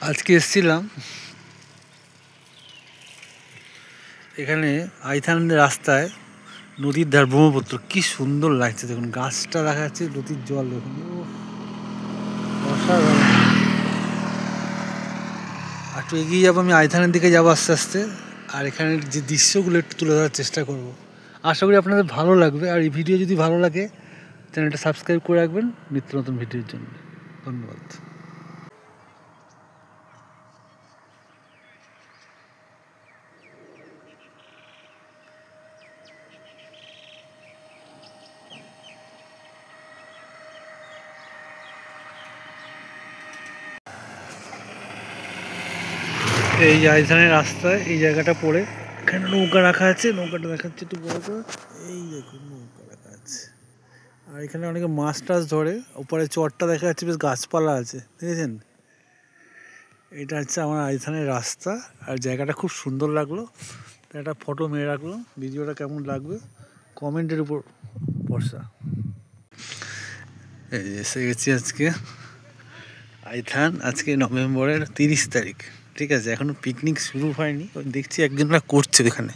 আজকে এসেছিলাম এখানে আইথানের রাস্তায়, নদীর ধার, ব্রহ্মপুত্র। কি সুন্দর লাগছে দেখুন, গাছটা দেখা যাচ্ছে, নদীর জল দেখুন, অসাধারণ। একটু এগিয়ে যাবো, আমি আইথানের দিকে যাবো আস্তে আস্তে, আর এখানের যে দৃশ্যগুলো একটু তুলে ধরার চেষ্টা করব। আশা করি আপনাদের ভালো লাগবে, আর এই ভিডিও যদি ভালো লাগে চ্যানেলটা সাবস্ক্রাইব করে রাখবেন নিত্য নতুন ভিডিওর জন্য। ধন্যবাদ। এই যে আইথানের রাস্তায় এই জায়গাটা পড়ে, এখানে নৌকা রাখা আছে, নৌকাটা দেখাচ্ছে একটু বড় করে। এই দেখুন নৌকা রাখা আছে, আর এখানে অনেকে মাছ টাছ ধরে। উপরে চরটা দেখা যাচ্ছে, বেশ গাছপালা আছে, দেখেছেন? এটা হচ্ছে আমার আইথানের রাস্তা, আর জায়গাটা খুব সুন্দর লাগলো। একটা ফটো মেরে রাখলো, ভিডিওটা কেমন লাগবে কমেন্টের উপর ভরসা। এই এসে গেছি আজকে আইথান। আজকে নভেম্বরের 30 তারিখ, ঠিক আছে? এখনো পিকনিক শুরু হয়নি, দেখছি একজনরা করছে এখানে,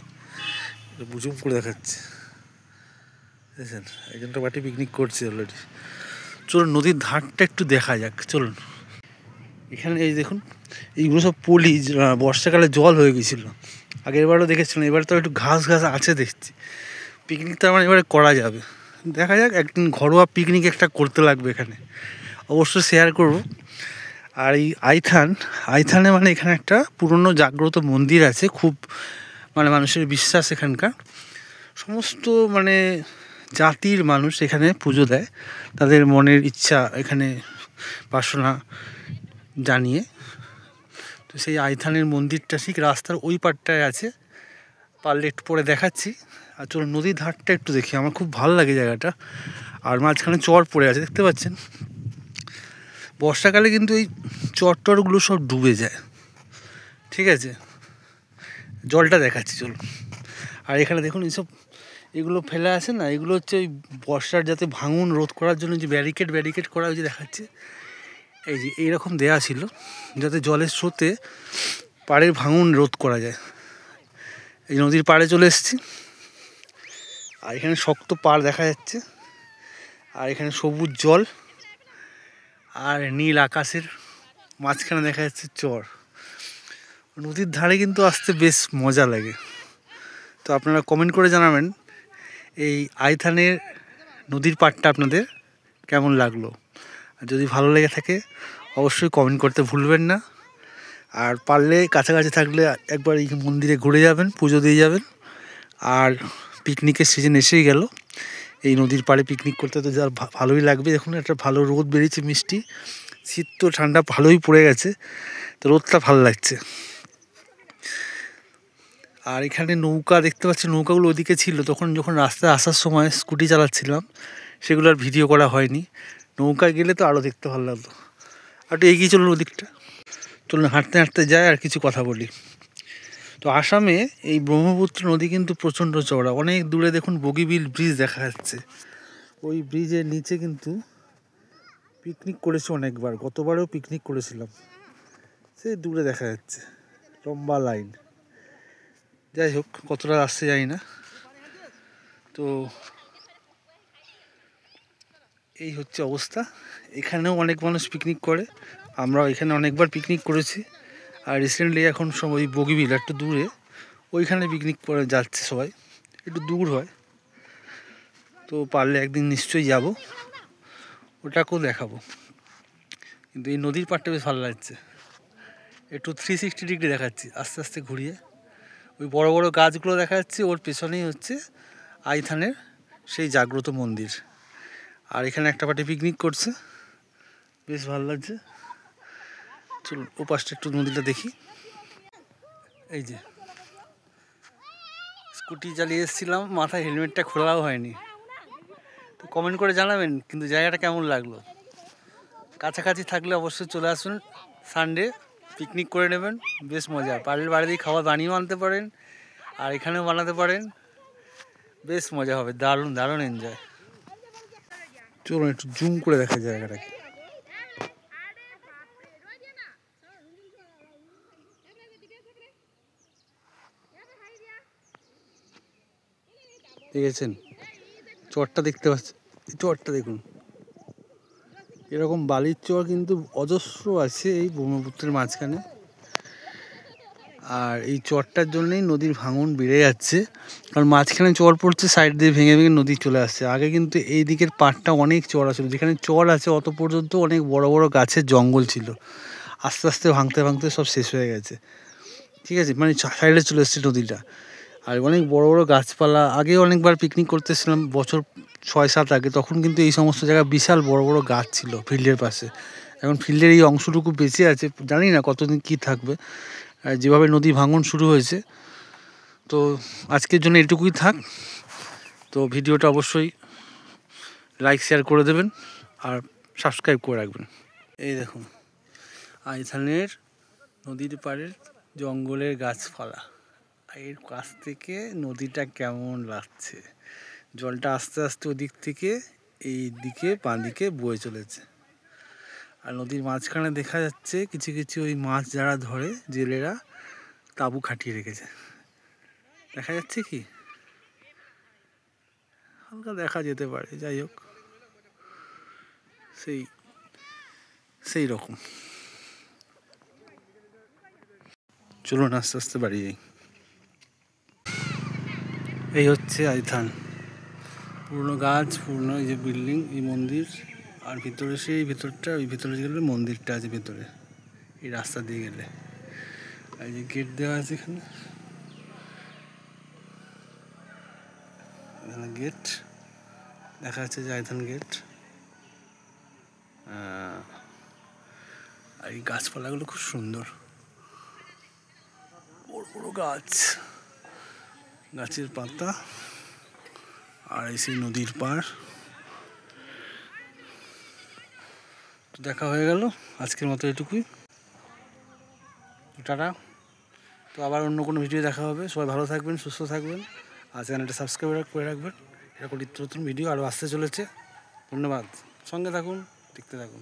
বুঝুম করে দেখাচ্ছে, বুঝেছেন? একজনটা বাটি পিকনিক করছে অলরেডি। চলুন নদীর ধারটা একটু দেখা যাক, চলুন। এখানে এই দেখুন, এইগুলো সব পলি, বর্ষাকালে জল হয়ে গেছিলো। আগের বারও দেখেছিলাম, এবার তো একটু ঘাস ঘাস আছে দেখছি। পিকনিক তো আমার এবারে করা যাবে, দেখা যাক। একদিন ঘরোয়া পিকনিক একটা করতে লাগবে এখানে, অবশ্যই শেয়ার করব। আর এই আইথানে মানে এখানে একটা পুরনো জাগ্রত মন্দির আছে, খুব মানে মানুষের বিশ্বাস। এখানকার সমস্ত মানে জাতির মানুষ এখানে পুজো দেয়, তাদের মনের ইচ্ছা এখানে বাসনা জানিয়ে। তো সেই আইথানের মন্দিরটা ঠিক রাস্তার ওই পাটটায় আছে, পারলে একটু পরে দেখাচ্ছি। আর চলো নদীর ধারটা একটু দেখি, আমার খুব ভালো লাগে জায়গাটা। আর মাঝখানে চর পড়ে আছে, দেখতে পাচ্ছেন? বর্ষাকালে কিন্তু এই চরটরগুলো সব ডুবে যায়, ঠিক আছে? জলটা দেখাচ্ছি, চলো। আর এখানে দেখুন এইসব, এগুলো ফেলে আসে না, এগুলো হচ্ছে ওই বর্ষার যাতে ভাঙন রোধ করার জন্য যে ব্যারিকেড করা, ওই যে দেখাচ্ছে, এই যে এইরকম দেয়া ছিল, যাতে জলের স্রোতে পাড়ের ভাঙন রোধ করা যায়। এই নদীর পাড়ে চলে এসেছি, আর এখানে শক্ত পাড় দেখা যাচ্ছে, আর এখানে সবুজ জল, আর নীল আকাশের মাঝখানে দেখা যাচ্ছে চর। নদীর ধারে কিন্তু আসতে বেশ মজা লাগে। তো আপনারা কমেন্ট করে জানাবেন এই আইথানের নদীর পাড়টা আপনাদের কেমন লাগলো। আর যদি ভালো লেগে থাকে অবশ্যই কমেন্ট করতে ভুলবেন না। আর পারলে কাছাকাছি থাকলে একবার এই মন্দিরে ঘুরে যাবেন, পুজো দিয়ে যাবেন। আর পিকনিকের সিজন এসেই গেল, এই নদীর পাড়ে পিকনিক করতে তো যা ভালোই লাগবে। দেখুন একটা ভালো রোদ বেরিয়েছে, মিষ্টি, শীত তো ঠান্ডা ভালোই পড়ে গেছে, তো রোদটা ভালো লাগছে। আর এখানে নৌকা দেখতে পাচ্ছি, নৌকাগুলো ওদিকে ছিল তখন, যখন রাস্তায় আসার সময় স্কুটি চালাচ্ছিলাম, সেগুলো আর ভিডিও করা হয়নি। নৌকায় গেলে তো আরও দেখতে ভালো লাগতো। আর একটু এগিয়ে চলুন ওদিকটা, চলুন হাঁটতে হাঁটতে যায় আর কিছু কথা বলি। তো আসামে এই ব্রহ্মপুত্র নদী কিন্তু প্রচণ্ড চওড়া। অনেক দূরে দেখুন বগিবিল ব্রিজ দেখা যাচ্ছে, ওই ব্রিজের নিচে কিন্তু পিকনিক করেছি অনেকবার, গতবারেও পিকনিক করেছিলাম, সে দূরে দেখা যাচ্ছে লম্বা লাইন। যাই হোক, কতটা আসতে যাই না। তো এই হচ্ছে অবস্থা। এখানেও অনেক মানুষ পিকনিক করে, আমরাও এখানে অনেকবার পিকনিক করেছি। আর রিসেন্টলি এখন সব ওই বগিবিল একটু দূরে, ওইখানে পিকনিক করে যাচ্ছে সবাই, একটু দূর হয়। তো পারলে একদিন নিশ্চয়ই যাব, ওটাকেও দেখাবো। কিন্তু এই নদীর পাড়টা বেশ ভালো লাগছে, একটু 360 ডিগ্রি দেখাচ্ছি আস্তে আস্তে ঘুরিয়ে। ওই বড় বড় গাছগুলো দেখা যাচ্ছে, ওর পেছনেই হচ্ছে আইথানের সেই জাগ্রত মন্দির। আর এখানে একটা পার্টি পিকনিক করছে, বেশ ভালো লাগছে। চলুন ও পাশটা একটু নদীটা দেখি। এই যে স্কুটি চালিয়ে এসেছিলাম, মাথায় হেলমেটটা খোলাও হয়নি। তো কমেন্ট করে জানাবেন কিন্তু জায়গাটা কেমন লাগলো। কাছাকাছি থাকলে অবশ্যই চলে আসুন, সানডে পিকনিক করে নেবেন, বেশ মজা। পাড়ের বাড়িতেই খাবার বানিয়েও আনতে পারেন, আর এখানেও বানাতে পারেন, বেশ মজা হবে, দারুণ দারুণ এনজয়। চলুন একটু জুম করে দেখা জায়গাটাকে। দেখেছেন চরটা দেখতে পাচ্ছেন, চরটা দেখুন, এরকম বালির চর কিন্তু অজস্র আছে এই ব্রহ্মপুত্রের মাঝখানে। আর এই চরটার জন্যই নদীর ভাঙন বেড়ে যাচ্ছে, কারণ মাঝখানে চর পড়ছে, সাইড দিয়ে ভেঙে ভেঙে নদী চলে আসছে। আগে কিন্তু এই দিকের পাড়টা অনেক চর আছে, যেখানে চর আছে অত পর্যন্ত অনেক বড় বড় গাছের জঙ্গল ছিল, আস্তে আস্তে ভাঙতে ভাঙতে সব শেষ হয়ে গেছে। ঠিক আছে, মানে সাইডে চলে এসছে নদীটা। আর অনেক বড় বড় গাছপালা, আগে অনেকবার পিকনিক করতেছিলাম বছর 6-7 আগে, তখন কিন্তু এই সমস্ত জায়গায় বিশাল বড় বড় গাছ ছিল ফিল্ডের পাশে। এখন ফিল্ডের এই অংশটুকু বেঁচে আছে, জানি না কতদিন কি থাকবে। আর যেভাবে নদী ভাঙন শুরু হয়েছে, তো আজকের জন্য এটুকুই থাক। তো ভিডিওটা অবশ্যই লাইক শেয়ার করে দেবেন আর সাবস্ক্রাইব করে রাখবেন। এই দেখুন আইথানের নদীর পাড়ের জঙ্গলের গাছপালা, এর কাছ থেকে নদীটা কেমন লাগছে, জলটা আস্তে আস্তে ওদিক থেকে এই দিকে বাঁ দিকে বয়ে চলেছে। আর নদীর মাঝখানে দেখা যাচ্ছে কিছু কিছু ওই মাছ যারা ধরে জেলেরা তাঁবু খাটিয়ে রেখেছে, দেখা যাচ্ছে কি, হালকা দেখা যেতে পারে, যাই হোক সেই রকম। চলুন আস্তে আস্তে বাড়ি যাই। এই হচ্ছে আইথান, পুরনো গাছ, পুরনো এই যে বিল্ডিং, এই মন্দির, আর ভিতরে সেই ভিতরটা, ওই ভিতরে গেলে মন্দিরটা আছে ভিতরে, এই রাস্তা দিয়ে গেলে। আর যে গেট দেওয়া আছে এখানে, এখানে গেট দেখা যাচ্ছে যে আইথান গেট। আর এই গাছপালাগুলো খুব সুন্দর, বড় বড় গাছ, গাছের পাতা, আর এই সেই নদীর পাড়। তো দেখা হয়ে গেল আজকের মতো এটুকুই, টাটা। তো আবার অন্য কোনো ভিডিও দেখা হবে। সবাই ভালো থাকবেন, সুস্থ থাকবেন, আর চ্যানেলটা সাবস্ক্রাইব করে রাখবেন। এরকম নিত্য নতুন ভিডিও আরও আসতে চলেছে। ধন্যবাদ, সঙ্গে থাকুন, দেখতে থাকুন।